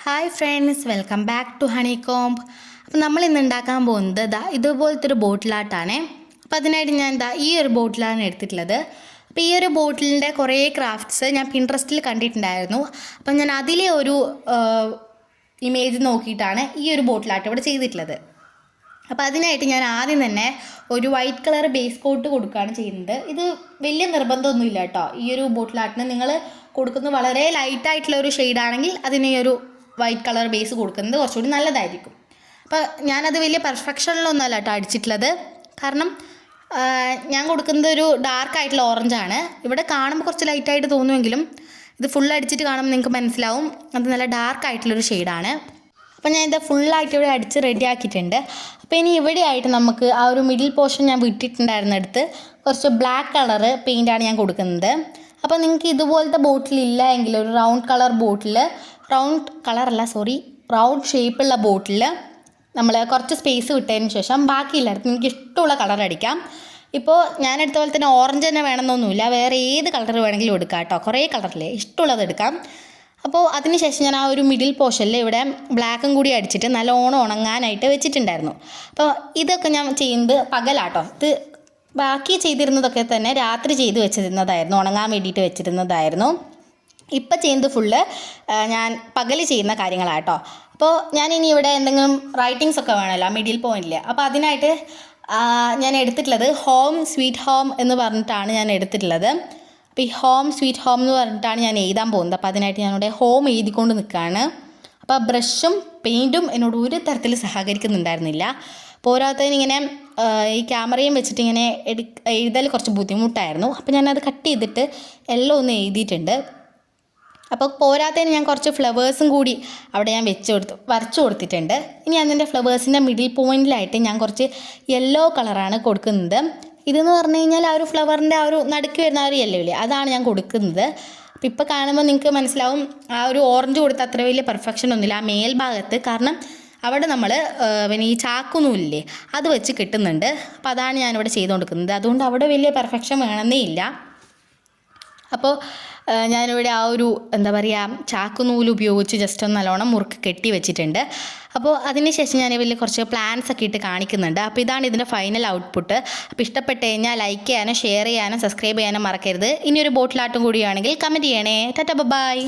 Hi friends, welcome back to Honeycomb. അപ്പോൾ നമ്മൾ ഇന്ന് ഉണ്ടാക്കാൻ പോകുന്നത് ഇതുപോലത്തെ ഒരു ബോട്ടിലാട്ടാണ്. അപ്പോൾ അതിനായിട്ട് ഞാൻ ഈ ഒരു ബോട്ടിലാണ് എടുത്തിട്ടുള്ളത്. അപ്പോൾ ഈ ഒരു ബോട്ടിലിൻ്റെ കുറേ ക്രാഫ്റ്റ്സ് ഞാൻ പിൻട്രസ്റ്റിൽ കണ്ടിട്ടുണ്ടായിരുന്നു. അപ്പം ഞാൻ അതിലെ ഒരു ഇമേജ് നോക്കിയിട്ടാണ് ഈ ഒരു ബോട്ടിലാട്ട് ഇവിടെ ചെയ്തിട്ടുള്ളത്. അപ്പോൾ അതിനായിട്ട് ഞാൻ ആദ്യം തന്നെ ഒരു വൈറ്റ് കളർ ബേസ് കോട്ട് കൊടുക്കുകയാണ് ചെയ്യുന്നത്. ഇത് വലിയ നിർബന്ധമൊന്നുമില്ല കേട്ടോ. ഈ ഒരു ബോട്ടിലാട്ടിന് നിങ്ങൾ കൊടുക്കുന്നത് വളരെ ലൈറ്റായിട്ടുള്ള ഒരു ഷെയ്ഡാണെങ്കിൽ അതിന് ഈ ഒരു വൈറ്റ് കളർ ബേസ് കൊടുക്കുന്നത് കുറച്ചുകൂടി നല്ലതായിരിക്കും. അപ്പോൾ ഞാനത് വലിയ പെർഫെക്ഷനിലൊന്നുമല്ല കേട്ടോ അടിച്ചിട്ടുള്ളത്. കാരണം ഞാൻ കൊടുക്കുന്നത് ഒരു ഡാർക്കായിട്ടുള്ള ഓറഞ്ചാണ്. ഇവിടെ കാണുമ്പോൾ കുറച്ച് ലൈറ്റായിട്ട് തോന്നുമെങ്കിലും ഇത് ഫുൾ അടിച്ചിട്ട് കാണുമ്പോൾ നിങ്ങൾക്ക് മനസ്സിലാവും അത് നല്ല ഡാർക്കായിട്ടുള്ളൊരു ഷെയ്ഡാണ്. അപ്പോൾ ഞാൻ ഇത് ഫുള്ളായിട്ട് ഇവിടെ അടിച്ച് റെഡി ആക്കിയിട്ടുണ്ട്. അപ്പോൾ ഇനി ഇവിടെ ആയിട്ട് നമുക്ക് ആ ഒരു മിഡിൽ പോർഷൻ ഞാൻ വിട്ടിട്ടുണ്ടായിരുന്നിടത്ത് കുറച്ച് ബ്ലാക്ക് കളറ് പെയിൻ്റാണ് ഞാൻ കൊടുക്കുന്നത്. അപ്പോൾ നിങ്ങൾക്ക് ഇതുപോലത്തെ ബോട്ടിലില്ല എങ്കിൽ ഒരു റൗണ്ട് ഷേപ്പുള്ള ബോട്ടിൽ നമ്മൾ കുറച്ച് സ്പേസ് വിട്ടതിന് ശേഷം ബാക്കിയില്ലായിരുന്നു നിങ്ങൾക്ക് ഇഷ്ടമുള്ള കളർ അടിക്കാം. ഇപ്പോൾ ഞാൻ എടുത്ത പോലെ തന്നെ ഓറഞ്ച് തന്നെ വേണമെന്നൊന്നുമില്ല, വേറെ ഏത് കളർ വേണമെങ്കിലും എടുക്കാം കേട്ടോ. കുറേ കളറില്ലേ, ഇഷ്ടമുള്ളത് എടുക്കാം. അപ്പോൾ അതിന് ശേഷം ഞാൻ ആ ഒരു മിഡിൽ പോർഷനിൽ ഇവിടെ ബ്ലാക്കും കൂടി അടിച്ചിട്ട് നല്ലോണം ഉണങ്ങാനായിട്ട് വെച്ചിട്ടുണ്ടായിരുന്നു. അപ്പോൾ ഇതൊക്കെ ഞാൻ ചെയ്യുന്നത് പകലാട്ടോ. ഇത് ബാക്കി ചെയ്തിരുന്നതൊക്കെ തന്നെ രാത്രി ചെയ്ത് വെച്ചിരുന്നതായിരുന്നു, ഉണങ്ങാൻ വേണ്ടിയിട്ട് വെച്ചിരുന്നതായിരുന്നു. ഇപ്പം ചെയ്യുന്നത് ഫുള്ള് ഞാൻ പകൽ ചെയ്യുന്ന കാര്യങ്ങളാട്ടോ. അപ്പോൾ ഞാനിനി ഇവിടെ എന്തെങ്കിലും റൈറ്റിങ്സ് ഒക്കെ വേണമല്ലോ മിഡിൽ പോയിന്റിൽ. അപ്പോൾ അതിനായിട്ട് ഞാൻ എടുത്തിട്ടുള്ളത് ഹോം സ്വീറ്റ് ഹോം എന്ന് പറഞ്ഞിട്ടാണ് ഞാൻ എടുത്തിട്ടുള്ളത്. അപ്പോൾ ഈ ഹോം സ്വീറ്റ് ഹോം എന്ന് പറഞ്ഞിട്ടാണ് ഞാൻ എഴുതാൻ പോകുന്നത്. അപ്പോൾ അതിനായിട്ട് ഞാനിവിടെ ഹോം എഴുതിക്കൊണ്ട് നിൽക്കുകയാണ്. അപ്പോൾ ബ്രഷും പെയിൻറ്റും എന്നോട് ഒരു തരത്തിൽ സഹകരിക്കുന്നുണ്ടായിരുന്നില്ല. പോരാത്തതിന് ഇങ്ങനെ ഈ ക്യാമറയും വെച്ചിട്ട് ഇങ്ങനെ എഴുതൽ കുറച്ച് ബുദ്ധിമുട്ടായിരുന്നു. അപ്പോൾ ഞാനത് കട്ട് ചെയ്തിട്ട് എല്ലാം ഒന്ന് എഴുതിയിട്ടുണ്ട്. അപ്പോൾ പോരാത്തതിന് ഞാൻ കുറച്ച് ഫ്ലവേഴ്സും കൂടി അവിടെ ഞാൻ വരച്ചു കൊടുത്തിട്ടുണ്ട്. ഇനി അതിൻ്റെ ഫ്ലവേഴ്സിൻ്റെ മിഡിൽ പോയിൻറ്റിലായിട്ട് ഞാൻ കുറച്ച് യെല്ലോ കളറാണ് കൊടുക്കുന്നത്. ഇതെന്ന് പറഞ്ഞു കഴിഞ്ഞാൽ ആ ഒരു ഫ്ലവറിൻ്റെ ആ ഒരു നടുക്ക് വരുന്ന ആ ഒരു യെല്ലോ ഇല്ലേ, അതാണ് ഞാൻ കൊടുക്കുന്നത്. അപ്പോൾ ഇപ്പോൾ കാണുമ്പോൾ നിങ്ങൾക്ക് മനസ്സിലാവും ആ ഒരു ഓറഞ്ച് കൊടുത്ത അത്ര വലിയ പെർഫെക്ഷൻ ഒന്നുമില്ല ആ മേൽഭാഗത്ത്. കാരണം അവിടെ നമ്മൾ പിന്നെ ഈ ചാക്കുനൂലില്ലേ അത് വെച്ച് കിട്ടുന്നുണ്ട്. അപ്പോൾ അതാണ് ഞാനിവിടെ ചെയ്ത് കൊടുക്കുന്നത്. അതുകൊണ്ട് അവിടെ വലിയ പെർഫെക്ഷൻ വേണമെന്നേ ഇല്ല. അപ്പോൾ ഞാനിവിടെ ആ ഒരു ചാക്കുനൂല് ഉപയോഗിച്ച് ജസ്റ്റ് ഒന്ന് നല്ലോണം മുറുക്ക് കെട്ടി വെച്ചിട്ടുണ്ട്. അപ്പോൾ അതിന് ശേഷം ഞാൻ ഇതിൽ കുറച്ച് പ്ലാൻസ് ഒക്കെ ഇട്ട് കാണിക്കുന്നുണ്ട്. അപ്പോൾ ഇതാണ് ഇതിൻ്റെ ഫൈനൽ ഔട്ട്പുട്ട്. അപ്പോൾ ഇഷ്ടപ്പെട്ട് കഴിഞ്ഞാൽ ലൈക്ക് ചെയ്യാനും ഷെയർ ചെയ്യാനും സബ്സ്ക്രൈബ് ചെയ്യാനും മറക്കരുത്. ഇനിയൊരു ബോട്ടിലാട്ടും കൂടിയാണെങ്കിൽ കമൻറ്റ് ചെയ്യണേ. Tata bye.